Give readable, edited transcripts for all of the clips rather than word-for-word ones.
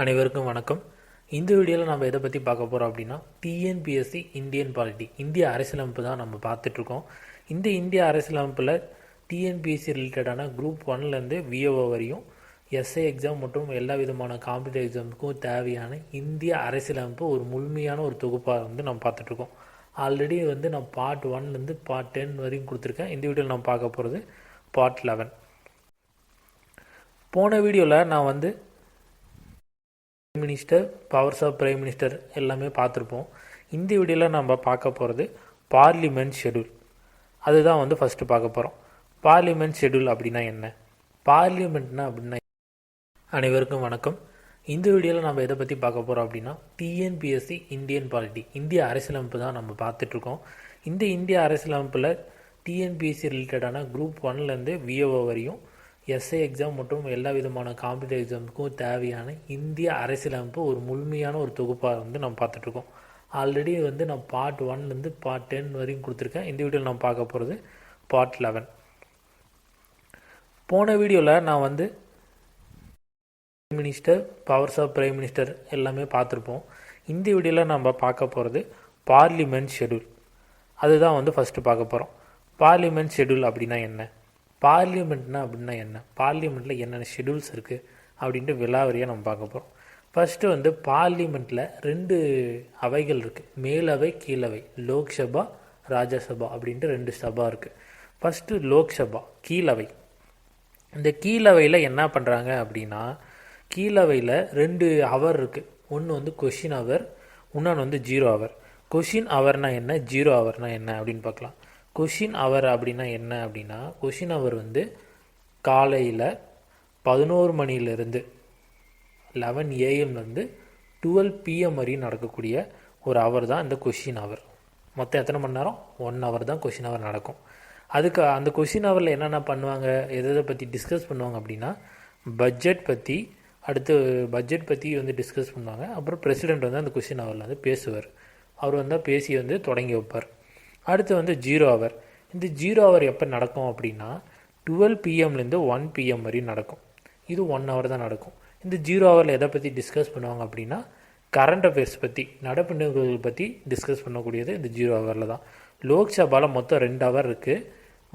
அனைவருக்கும் வணக்கம். இந்த வீடியோவில் நம்ம எதை பற்றி பார்க்க போகிறோம் அப்படின்னா டிஎன்பிஎஸ்சி இந்தியன் பாலிட்டி இந்திய அரசியலமைப்பு தான் நம்ம பார்த்துட்ருக்கோம். இந்த இந்திய அரசியலமைப்பில் டிஎன்பிஎஸ்சி ரிலேட்டடான குரூப் 1லேருந்து V.A.O வரையும் எஸ்ஐ எக்ஸாம் மற்றும் எல்லா விதமான காம்படிட்டிவ் எக்ஸாமுக்கும் தேவையான இந்திய அரசியலமைப்பு ஒரு முழுமையான ஒரு தொகுப்பாக நம்ம பார்த்துட்ருக்கோம். ஆல்ரெடி நான் பார்ட் 1லேருந்து பார்ட் 10 வரையும் கொடுத்துருக்கேன். இந்த வீடியோவில் நம்ம பார்க்க போகிறது பார்ட் 11. போன வீடியோவில் நான் minister, powers of prime minister எல்லாமே பார்த்துருப்போம். இந்த வீடியோவில் நம்ம பார்க்க போகிறது பார்லிமெண்ட் ஷெடியூல். அதுதான் ஃபஸ்ட்டு பார்க்க போகிறோம். பார்லிமெண்ட் ஷெடியூல் அப்படின்னா என்ன, பார்லிமெண்ட்னா அப்படின்னா அனைவருக்கும் வணக்கம். இந்த வீடியோவில் நம்ம எதை பற்றி பார்க்க போகிறோம் அப்படின்னா டிஎன்பிஎஸ்சி இந்தியன் பாலிட்டி இந்திய அரசியலமைப்பு தான் நம்ம பார்த்துட்ருக்கோம். இந்த இந்திய அரசியலமைப்பில் டிஎன்பிஎஸ்சி ரிலேட்டடான குரூப் 1லேருந்து V.A.O வரையும் எஸ்ஐ எக்ஸாம் மற்றும் எல்லா விதமான காம்படிட்டிவ் எக்ஸாமுக்கும் தேவையான இந்திய அரசியலமைப்பு ஒரு முழுமையான ஒரு தொகுப்பாக நம்ம பார்த்துட்ருக்கோம். ஆல்ரெடி நான் பார்ட் 1லேருந்து பார்ட் 10 வரையும் கொடுத்துருக்கேன். இந்த வீடியோவில் நம்ம பார்க்க போகிறது பார்ட் 11. போன வீடியோவில் நான் minister, powers of prime minister எல்லாமே பார்த்துருப்போம். இந்த வீடியோவில் நம்ம பார்க்க போகிறது பார்லிமெண்ட் ஷெடியூல். அதுதான் ஃபஸ்ட்டு பார்க்க போகிறோம். பார்லிமெண்ட் ஷெடியூல் அப்படின்னா என்ன, பார்லிமெண்ட்னா அப்படின்னா என்ன, பார்லிமெண்ட்டில் என்னென்ன ஷெடியூல்ஸ் இருக்குது அப்படின்ட்டு விலாவரியாக நம்ம பார்க்க போகிறோம். ஃபஸ்ட்டு பார்லிமெண்ட்டில் 2 அவைகள் இருக்குது, மேலவை கீழவை, லோக்சபா ராஜ்யசபா அப்படின்ட்டு 2 சபா இருக்குது. ஃபஸ்ட்டு லோக்சபா கீழவை. இந்த கீழவையில் என்ன பண்ணுறாங்க அப்படின்னா, கீழவையில் 2 அவர் இருக்குது. ஒன்று கொஷின் அவர், இன்னொன்று 0 அவர். கொஷின் அவர்னா என்ன, 0 அவர்னா என்ன அப்படின்னு பார்க்கலாம். கொஷின் அவர் அப்படின்னா என்ன அப்படின்னா, கொஷின் அவர் காலையில் 11 மணிலேருந்து 11 AM - 12 PM வரையும் நடக்கக்கூடிய ஒரு அவர் தான் இந்த கொஷின் அவர். மொத்தம் எத்தனை மணி நேரம், 1 hour தான் கொஷின் அவர் நடக்கும். அதுக்கு அந்த கொஷின் அவரில் என்னென்ன பண்ணுவாங்க, எதை பற்றி டிஸ்கஸ் பண்ணுவாங்க அப்படின்னா, பட்ஜெட் பற்றி, அடுத்து பட்ஜெட் பற்றி டிஸ்கஸ் பண்ணுவாங்க. அப்புறம் பிரசிடெண்ட் அந்த கொஷின் அவரில் பேசுவார். அவர் பேசி தொடங்கி வைப்பார். அடுத்து 0 அவர். இந்த 0 அவர் எப்போ நடக்கும் அப்படின்னா 12 PM - 1 PM வரையும் நடக்கும். இது 1 hour தான் நடக்கும். இந்த 0 அவரில் எதை பற்றி டிஸ்கஸ் பண்ணுவாங்க அப்படின்னா, கரண்ட் அஃபேர்ஸ் பற்றி, நடப்பு நிகழ்வுகள் பற்றி டிஸ்கஸ் பண்ணக்கூடியது இந்த 0 அவரில் தான். லோக்சபாவில் மொத்தம் 2 அவர் இருக்குது.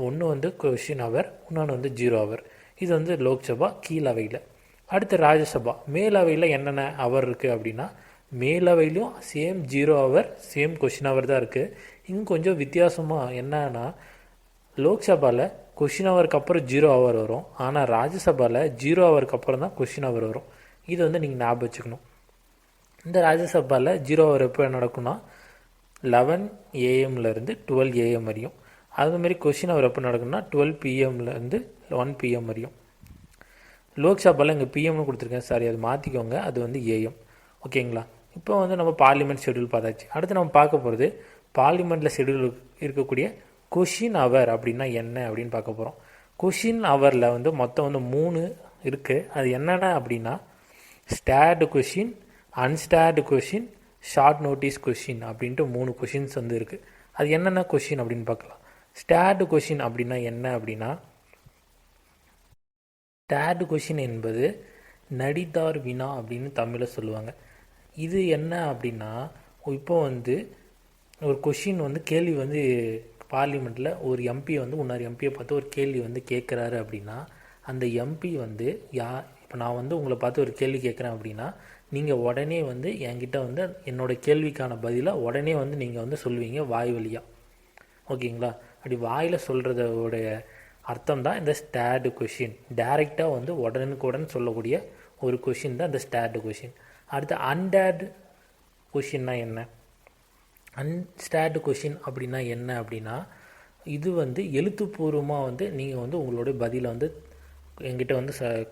ஒன்று கொஷின் அவர், இன்னொன்று 0 அவர். இது லோக்சபா கீழவையில். அடுத்து ராஜ்யசபா மேலவையில் என்னென்ன அவர் இருக்குது அப்படின்னா, மேலவையிலும் சேம் 0 அவர், சேம் கொஷின் அவர் தான் இருக்குது. இங்கே கொஞ்சம் வித்தியாசமாக என்னன்னா, லோக்சபாவில் கொஷின் அவருக்கு அப்புறம் 0 அவர் வரும். ஆனால் ராஜ்யசபாவில் 0 அவருக்கு அப்புறம் தான் கொஷின் அவர் வரும். இது நீங்கள் ஞாபகம் வச்சுக்கணும். இந்த ராஜ்யசபாவில் 0 அவர் எப்போ நடக்கும்னா 11 AM - 12 AM வரையும். அதுமாரி கொஷின் அவர் எப்போ நடக்கும்னா 12 PM - 1 PM வரையும். லோக்சபாவில் இங்கே PMனு கொடுத்துருக்கேன், சாரி அது மாற்றிக்கோங்க, அது AM. ஓகேங்களா? இப்போ நம்ம பார்லிமெண்ட் ஷெடியூல் பார்த்தாச்சு. அடுத்து நம்ம பார்க்க போகிறது பார்லிமெண்ட்டில் ஷெடியூல் இருக்கக்கூடிய கொஷின் அவர் அப்படின்னா என்ன அப்படின்னு பார்க்க போகிறோம். கொஷின் அவரில் மொத்தம் 3 இருக்குது. அது என்னென்ன அப்படின்னா, starred question, unstarred question, short notice question அப்படின்ட்டு 3 கொஷின்ஸ் இருக்குது. அது என்னென்ன கொஷின் அப்படின்னு பார்க்கலாம். ஸ்டேர்டு கொஷின் அப்படின்னா என்ன அப்படின்னா, ஸ்டேர்டு கொஷின் என்பது நடித்தார் வினா அப்படின்னு தமிழில் சொல்லுவாங்க. இது என்ன அப்படின்னா, இப்போ ஒரு கொஷின் கேள்வி பார்லிமெண்ட்டில் ஒரு எம்பி இன்னொரு எம்பியை பார்த்து ஒரு கேள்வி கேட்குறாரு அப்படின்னா, அந்த எம்பி இப்போ நான் உங்களை பார்த்து ஒரு கேள்வி கேட்குறேன் அப்படின்னா, நீங்கள் உடனே என்கிட்ட என்னோடய கேள்விக்கான பதிலை உடனே நீங்கள் சொல்லுவீங்க வாய் வழியாக. ஓகேங்களா? அப்படி வாயில் சொல்கிறதோடைய அர்த்தம் தான் இந்த ஸ்டேர்டு கொஷின். டைரெக்டாக உடனுக்குடன் சொல்லக்கூடிய ஒரு கொஷின் தான் இந்த ஸ்டேர்டு கொஷின். அடுத்து அன்டேர்டு கொஷின்னா என்ன, அன்ஸ்டேர்டு கொஷின் அப்படின்னா என்ன அப்படின்னா, இது எழுத்துப்பூர்வமாக நீங்கள் உங்களுடைய பதிலை என்கிட்ட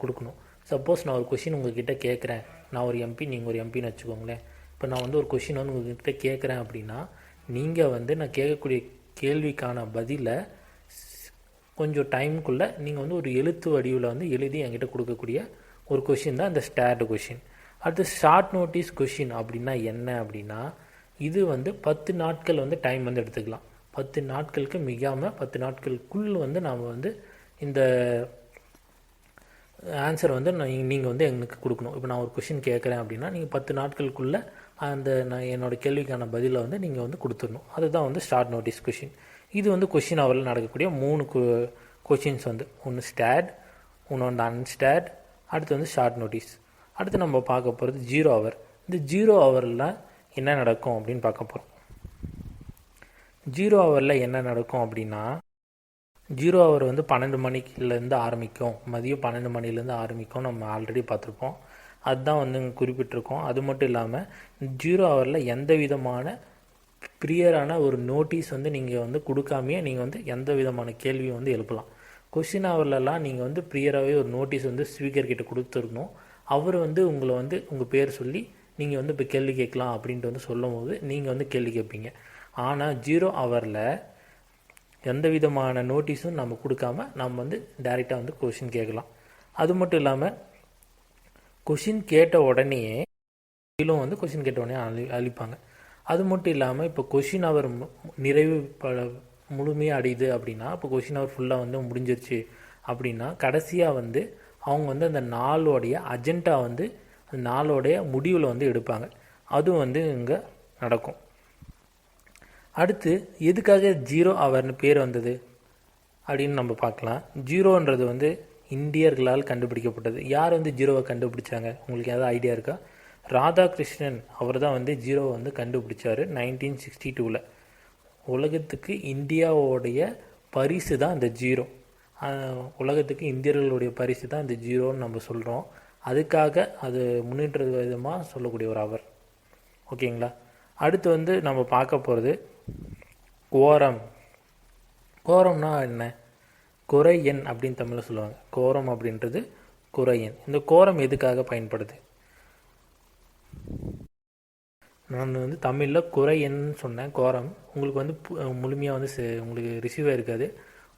கொடுக்கணும். சப்போஸ் நான் ஒரு கொஷின் உங்கள்கிட்ட கேட்குறேன், நான் ஒரு எம்பி, நீங்கள் ஒரு எம்பின்னு வச்சுக்கோங்களேன். இப்போ நான் ஒரு கொஷின் உங்கள்கிட்ட கேட்குறேன் அப்படின்னா, நீங்கள் நான் கேட்கக்கூடிய கேள்விக்கான பதிலை கொஞ்சம் டைமுக்குள்ளே நீங்கள் ஒரு எழுத்து வடிவில் எழுதி என்கிட்ட கொடுக்கக்கூடிய ஒரு கொஷின் தான் இந்த ஸ்டேர்டு கொஷின். அடுத்து ஷார்ட் நோட்டீஸ் கொஷின் அப்படின்னா என்ன அப்படின்னா, இது 10 நாட்கள் டைம் எடுத்துக்கலாம். 10 நாட்களுக்கு மிகாமல் 10 நாட்களுக்குள் நாம் இந்த ஆன்சர் வந்து நீங்கள் வந்து எனக்கு கொடுக்கணும். இப்போ நான் ஒரு கொஷின் கேட்குறேன் அப்படின்னா நீங்கள் 10 நாட்களுக்குள்ளே நான் என்னோடய கேள்விக்கான பதிலை வந்து நீங்கள் வந்து கொடுத்துடணும். அதுதான் வந்து ஷார்ட் நோட்டீஸ் கொஷின். இது வந்து கொஷின் ஹவரில் நடக்கக்கூடிய 3 கொஷின்ஸ் வந்து, ஒன்று ஸ்டாட், ஒன்று வந்து அன்ஸ்டாட், அடுத்து வந்து ஷார்ட் நோட்டீஸ். அடுத்து நம்ம பார்க்க போகிறது 0 ஹவர். இந்த 0 ஹவரில் என்ன நடக்கும் அப்படின்னு பார்க்க போகிறோம். 0 ஹவரில் என்ன நடக்கும் அப்படின்னா, 0 ஹவர் வந்து 12 மணிலேருந்து ஆரம்பிக்கும், மதியம் 12 மணிலேருந்து ஆரம்பிக்கும். நம்ம ஆல்ரெடி பார்த்துருப்போம். அதுதான் வந்து குறிப்பிட்டிருக்கோம். அது மட்டும் இல்லாமல் 0 ஹவரில் எந்த விதமான ப்ரியரான ஒரு நோட்டீஸ் வந்து நீங்கள் வந்து கொடுக்காமையே நீங்கள் வந்து எந்த விதமான கேள்வியும் வந்து எழுப்பலாம். கொஷின் ஹவர்லலாம் நீங்கள் வந்து ப்ரியராகவே ஒரு நோட்டீஸ் வந்து ஸ்பீக்கர் கிட்ட கொடுத்துருக்கணும். அவர் வந்து உங்களை வந்து உங்கள் பேர் சொல்லி நீங்கள் வந்து இப்போ கேள்வி கேட்கலாம் அப்படின்ட்டு வந்து சொல்லும் போது நீங்கள் வந்து கேள்வி கேட்பீங்க. ஆனால் 0 ஹவரில் எந்த விதமான நோட்டீஸும் நம்ம கொடுக்காம நம்ம வந்து டைரெக்டாக வந்து கொஷின் கேட்கலாம். அது மட்டும் இல்லாமல் கொஷின் கேட்ட உடனேயே கீழும் வந்து கொஷின் கேட்ட உடனே அழிப்பாங்க. அது மட்டும் இல்லாமல் இப்போ கொஷின் அவர் நிறைவு முழுமையாக அடையுது அப்படின்னா, இப்போ கொஷின் அவர் ஃபுல்லாக வந்து முடிஞ்சிருச்சு அப்படின்னா, கடைசியாக வந்து அவங்க வந்து அந்த நாளோடைய அஜெண்டா வந்து அந்த நாளோடைய முடிவில் வந்து எடுப்பாங்க. அதுவும் வந்து இங்கே நடக்கும். அடுத்து எதுக்காக 0 ஹவர்னு பேர் வந்தது அப்படின்னு நம்ம பார்க்கலாம். 0ன்றது வந்து இந்தியர்களால் கண்டுபிடிக்கப்பட்டது. யார் வந்து 0வை கண்டுபிடிச்சாங்க, உங்களுக்கு ஏதாவது ஐடியா இருக்கா? ராதாகிருஷ்ணன் அவர் தான் வந்து 0வை வந்து கண்டுபிடிச்சார் 1962. உலகத்துக்கு இந்தியாவோடைய பரிசு தான் இந்த 0. உலகத்துக்கு இந்தியர்களுடைய பரிசு தான் இந்த 0ன்னு நம்ம சொல்கிறோம். அதுக்காக அது முன்னேற்ற விதமாக சொல்லக்கூடிய ஒரு அவர். ஓகேங்களா? அடுத்து வந்து நம்ம பார்க்க போகிறது கோரம். கோரம்னா என்ன? குறை எண் அப்படின்னு தமிழில் சொல்லுவாங்க. கோரம் அப்படின்றது குறை எண். இந்த கோரம் எதுக்காக பயன்படுது? நான் வந்து தமிழில் குறை எண்ன்னு சொன்னேன். கோரம் உங்களுக்கு வந்து முழுமையாக வந்து உங்களுக்கு ரிசீவ் ஆகிருக்காது.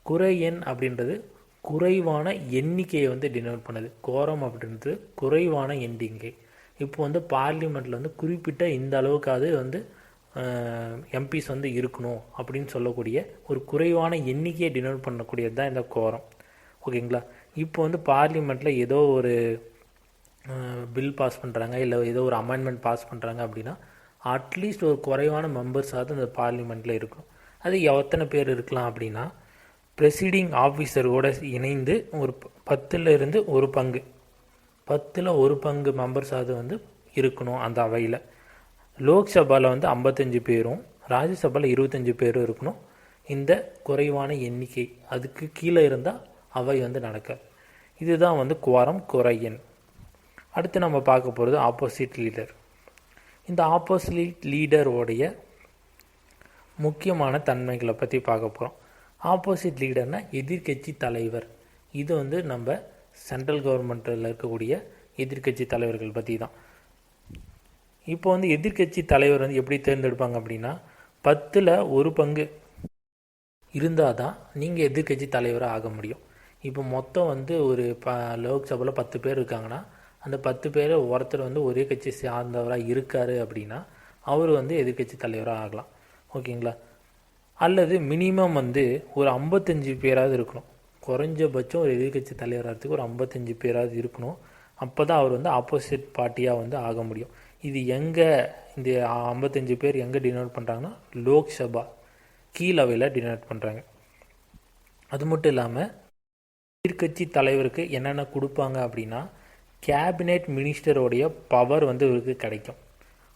குறை எண் அப்படின்றது குறைவான எண்ணிக்கையை வந்து டினோட் பண்ணுது. கோரம் அப்படின்றது குறைவான எண்ணிக்கை. இப்போ வந்து பார்லிமெண்ட்டில் வந்து குறிப்பிட்ட இந்த அளவுக்காவது வந்து எம்பிஸ் வந்து இருக்கணும் அப்படின்னு சொல்லக்கூடிய ஒரு குறைவான எண்ணிக்கையை டினோட் பண்ணக்கூடியது தான் இந்த கோரம். ஓகேங்களா? இப்போ வந்து பார்லிமெண்ட்டில் ஏதோ ஒரு பில் பாஸ் பண்ணுறாங்க, இல்லை ஏதோ ஒரு அமெண்ட்மெண்ட் பாஸ் பண்ணுறாங்க அப்படின்னா அட்லீஸ்ட் ஒரு குறைவான மெம்பர்ஸாவது அந்த பார்லிமெண்ட்டில் இருக்கணும். அது எத்தனை பேர் இருக்கலாம் அப்படின்னா, ப்ரெசிடிங் ஆஃபீஸரோடு இணைந்து ஒரு 10ல் ஒரு பங்கு 10 மெம்பர்ஸாவது வந்து இருக்கணும் அந்த அவையில். லோக்சபாவில் வந்து 55 பேரும், ராஜ்யசபாவில் 25 பேரும் இருக்கணும். இந்த குறைவான எண்ணிக்கை அதுக்கு கீழே இருந்தால் அவை வந்து நடக்காது. இதுதான் வந்து குவாரம், குறை எண். அடுத்து நம்ம பார்க்க போகிறது ஆப்போசிட் லீடர். இந்த ஆப்போசிட் லீடரோடைய முக்கியமான தன்மைகளை பற்றி பார்க்க போகிறோம். ஆப்போசிட் லீடர்னால் எதிர்கட்சி தலைவர். இது வந்து நம்ம சென்ட்ரல் கவர்மெண்ட்டில் இருக்கக்கூடிய எதிர்கட்சி தலைவர்கள் பற்றி தான். இப்போ வந்து எதிர்கட்சி தலைவர் வந்து எப்படி தேர்ந்தெடுப்பாங்க அப்படின்னா, 10ல் ஒரு பங்கு இருந்தால் தான் நீங்கள் எதிர்கட்சி தலைவராக ஆக முடியும். இப்போ மொத்தம் வந்து ஒரு லோக்சபாவில் 10 பேர் இருக்காங்கன்னா, அந்த 10 பேர் ஒருத்தர் வந்து ஒரே கட்சி சார்ந்தவராக இருக்கார் அப்படின்னா அவர் வந்து எதிர்கட்சி தலைவராக ஆகலாம். ஓகேங்களா? அல்லது மினிமம் வந்து ஒரு 55 பேராவது இருக்கணும். குறைஞ்சபட்சம் ஒரு எதிர்கட்சி தலைவராகிறதுக்கு ஒரு 55 பேராவது இருக்கணும். அப்போ தான் அவர் வந்து ஆப்போசிட் பார்ட்டியாக வந்து ஆக முடியும். இது எங்கே இந்த 55 பேர் எங்கே டினோட் பண்ணுறாங்கன்னா, லோக்சபா கீழவையில் டினோட் பண்ணுறாங்க. அது மட்டும் இல்லாமல் எதிர்கட்சி தலைவருக்கு என்னென்ன கொடுப்பாங்க அப்படின்னா, கேபினெட் மினிஸ்டரோடைய பவர் வந்து இவருக்கு கிடைக்கும்.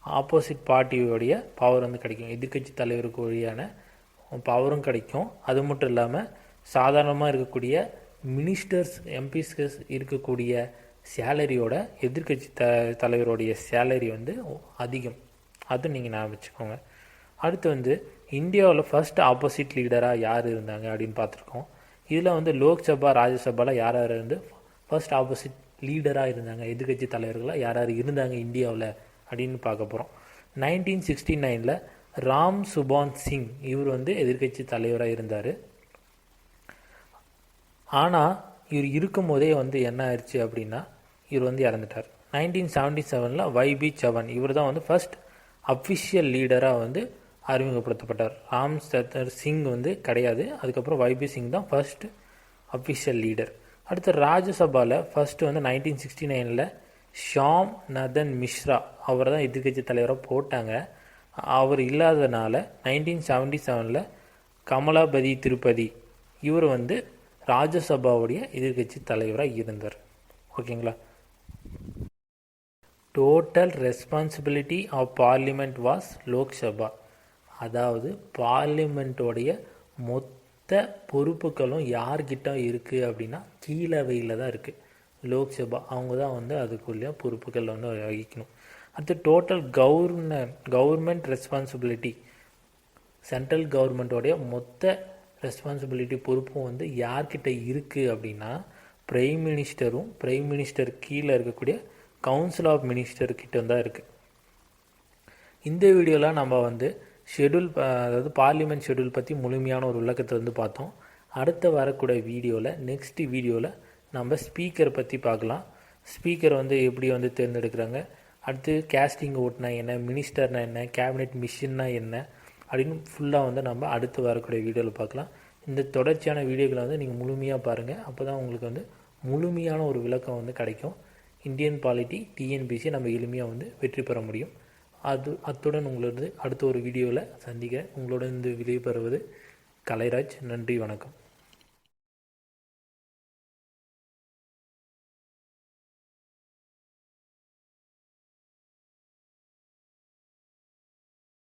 ஆப்போசிட் பார்ட்டியோடைய பவர் வந்து கிடைக்கும். எதிர்கட்சி தலைவருக்கு வழியான பவரும் கிடைக்கும். அது மட்டும் இல்லாமல் சாதாரணமாக இருக்கக்கூடிய மினிஸ்டர்ஸ், எம்பிஸ்க்கு இருக்கக்கூடிய சேலரியோட எதிர்கட்சி தலைவருடைய சேலரி வந்து அதிகம். அது நீங்கள் ஞாபகம் வச்சுக்கோங்க. அடுத்து வந்து இந்தியாவில் ஃபர்ஸ்ட் ஆப்போசிட் லீடராக யார் இருந்தாங்க அப்படின்னு பார்த்துருக்கோம். இதில் வந்து லோக்சபா, ராஜ்யசபாவில் யார் யார் வந்து ஃபர்ஸ்ட் ஆப்போசிட் லீடராக இருந்தாங்க, எதிர்கட்சி தலைவர்களாக யார் யார் இருந்தாங்க இந்தியாவில் அப்படின்னு பார்க்க போகிறோம். 1969 ராம் சுபான் சிங் இவர் வந்து எதிர்கட்சி தலைவராக இருந்தார். ஆனால் இவர் இருக்கும் போதே வந்து என்ன ஆயிடுச்சு அப்படின்னா, இவர் வந்து இறந்துட்டார். 1977 Y.B. சவன் இவர் தான் வந்து ஃபர்ஸ்ட் அஃபிஷியல் லீடராக வந்து அறிமுகப்படுத்தப்பட்டார். ராம் சத்தர் சிங் வந்து கிடையாது. அதுக்கப்புறம் Y.B. சிங் தான் ஃபர்ஸ்ட் அஃபிஷியல் லீடர். அடுத்து ராஜ்யசபாவில் ஃபஸ்ட்டு வந்து 1969 ஷாம் நதன் மிஸ்ரா அவர் தான் எதிர்கட்சி தலைவராக போட்டாங்க. அவர் இல்லாதனால 1977 கமலாபதி திருப்பதி இவர் வந்து ராஜ்யசபாவுடைய எதிர்கட்சி தலைவராக இருந்தார். ஓகேங்களா. Total responsibility of parliament was Lok Sabha. அதாவது பார்லிமெண்ட்டோடைய மொத்த பொறுப்புகளும் யார்கிட்ட இருக்குது அப்படின்னா கீழவையில் தான் இருக்குது. லோக்சபா அவங்க தான் வந்து அதுக்குள்ளே பொறுப்புகள் வந்து வகிக்கணும். அடுத்து டோட்டல் கவர்மெண்ட் ரெஸ்பான்சிபிலிட்டி, சென்ட்ரல் கவர்மெண்ட்டோடைய மொத்த ரெஸ்பான்சிபிலிட்டி பொறுப்பும் வந்து யார்கிட்ட இருக்குது அப்படின்னா பிரைம் மினிஸ்டரும் பிரைம் மினிஸ்டர் கீழே இருக்கக்கூடிய கவுன்சில் ஆஃப் மினிஸ்டர்கிட்ட தான் இருக்குது. இந்த வீடியோவில் நம்ம வந்து ஷெடியூல், அதாவது பார்லிமெண்ட் ஷெடியூல் பற்றி முழுமையான ஒரு விளக்கத்தை வந்து பார்த்தோம். அடுத்த வரக்கூடிய வீடியோவில், நெக்ஸ்ட் வீடியோவில் நம்ம ஸ்பீக்கரை பற்றி பார்க்கலாம். ஸ்பீக்கர் வந்து எப்படி வந்து தேர்ந்தெடுக்கிறாங்க, அடுத்து கேஸ்டிங் ஓட்னா என்ன, மினிஸ்டர்னா என்ன, கேபினெட் மிஷின்னா என்ன அப்படின்னு ஃபுல்லாக வந்து நம்ம அடுத்து வரக்கூடிய வீடியோவில் பார்க்கலாம். இந்த தொடர்ச்சியான வீடியோக்களை வந்து நீங்கள் முழுமையாக பாருங்கள். அப்போ தான் உங்களுக்கு வந்து முழுமையான ஒரு விளக்கம் வந்து கிடைக்கும். இந்தியன் பாலிட்டி டிஎன்பிசி நம்ம எளிமையாக வந்து வெற்றி பெற முடியும். அத்துடன் உங்களது அடுத்த ஒரு வீடியோவில் சந்திக்கிறேன். உங்களோட இந்த விடைபெறுவது கலைராஜ். நன்றி, வணக்கம்.